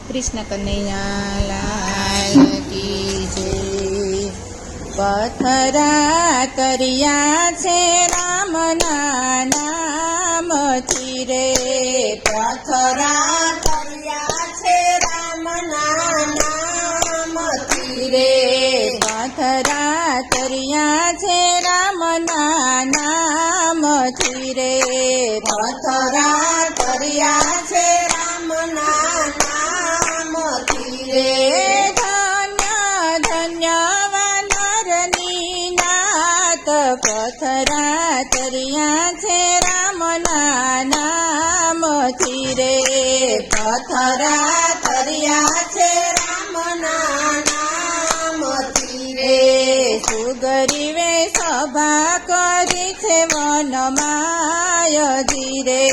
कृष्ण कन्हैया लाल की जय। पथरा कर्या छे रामना नामथी रे, पथरा कर्या छे रामना नामथी रे, पथरा कर्या छे रामना नामथी रे, पथरा कर्या छे रामना नामथी रे। धन्य धन्य वानरनी नाथ, पथरा कर्या छे रामना नामथी रे, पथरा कर्या छे रामना नामथी रे। सुगरीवे सभा करी छे वनमायजी रे,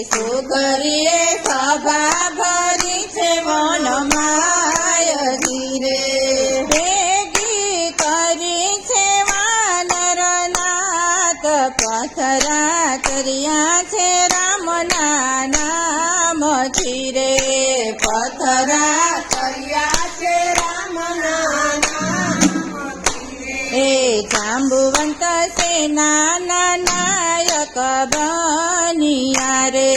सुगरीए सभा भरी छे वनमायजी रे। भेगी करी छे वानरनाथ, पथरा कर्या छे रामना नामथी रे, पथरा कर्या छे रामना नामथी रे। जांबुवंत सेना नायक बनिया रे,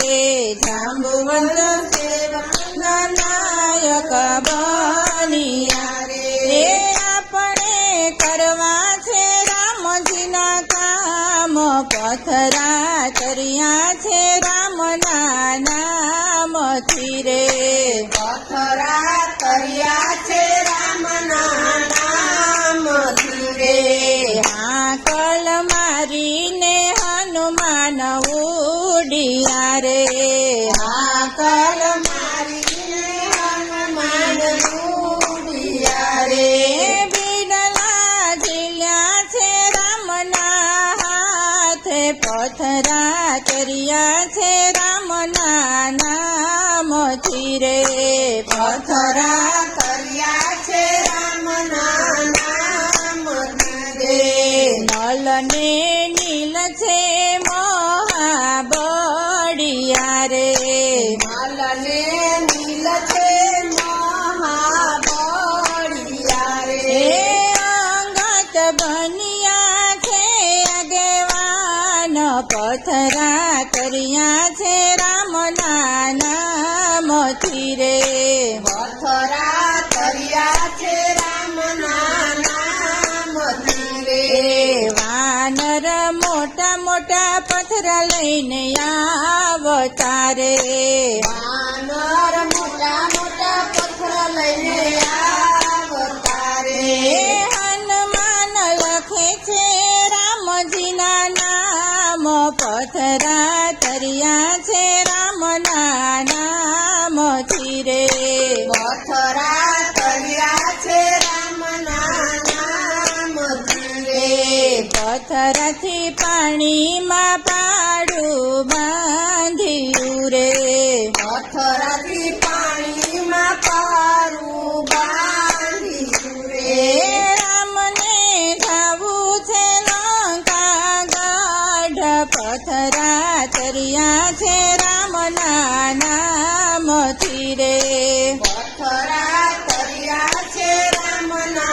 जांबुवंत सेना नायक बनिया रे। आपणे करवा छे रामजीना काम, पथरा कर्या छे रामना नामथी रे, पथरा कर्या छे रामना नामथी रे। हाकल मारीने हनुमान उडिया रे, हाकल मारीने हनुमान उडिया रे। बिडला झील्या छे रामना हाथे, पथरा कर्या छे रामना नामथी रे, पथरा कर्या छे रामना नामथी रे। नल ने नील छे महाबळिया रे, नलने नील छे महाबळिया रे। अंगत बनिया छे आगेवान, पथरा कर्या छे रामना नामथी रे, पथरा कर्या छे रामना नामथी रे। वानर मोटा मोटा पथरा लईने आवता रे, वानर मोटा मोटा पत्थर लईने आवता रे। हनुमान लखे छे रामजीना नाम, पथरा कर्या छे रामना नामथी रे, पथरा कर्या छे रामना नामथी रे। पथराथी पाणीमां पाडું બાંધ્યું રે, पथराथी पाणीमां पारुं बांध्યું रे। રામને જાવું છે લંકા ગઢ, પથરા કર્યા છે રામના નામથી રે, पथरा कर्या छे रामना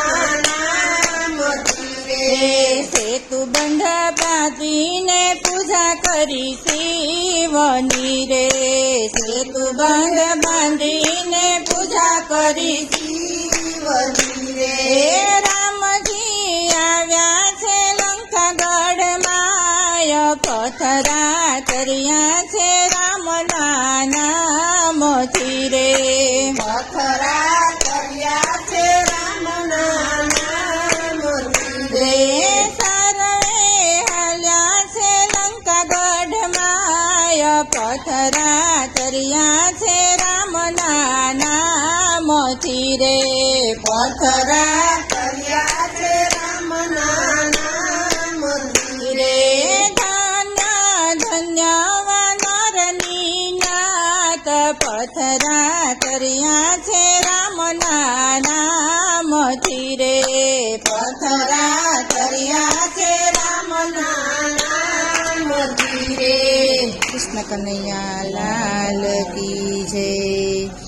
नामथी रे। સેતુ બંધ બાંધીને પૂજા કરી શિવની રે, સેતુ બંધ બાંધીને પૂજા કરી शिवजी रे। રામજી આવ્યા છે લંકાગઢ માય, પથરા કર્યા છે રામના નામથી રે, पथरा कर्या छे रामना नामथी रे। સર્વે હાલ્યા છે લંકાગઢ માય, પથરા કર્યા છે રામના નામથી રે, पथरा कर्या छे रामना नामथी रे। ધન્ય ધન્ય વાનરની નાથ, પથરા કર્યા છે રામના નામથી રે, पथरा कर्या छे रामना नामथी रे। कृष्ण कन्हैया लाल की जय।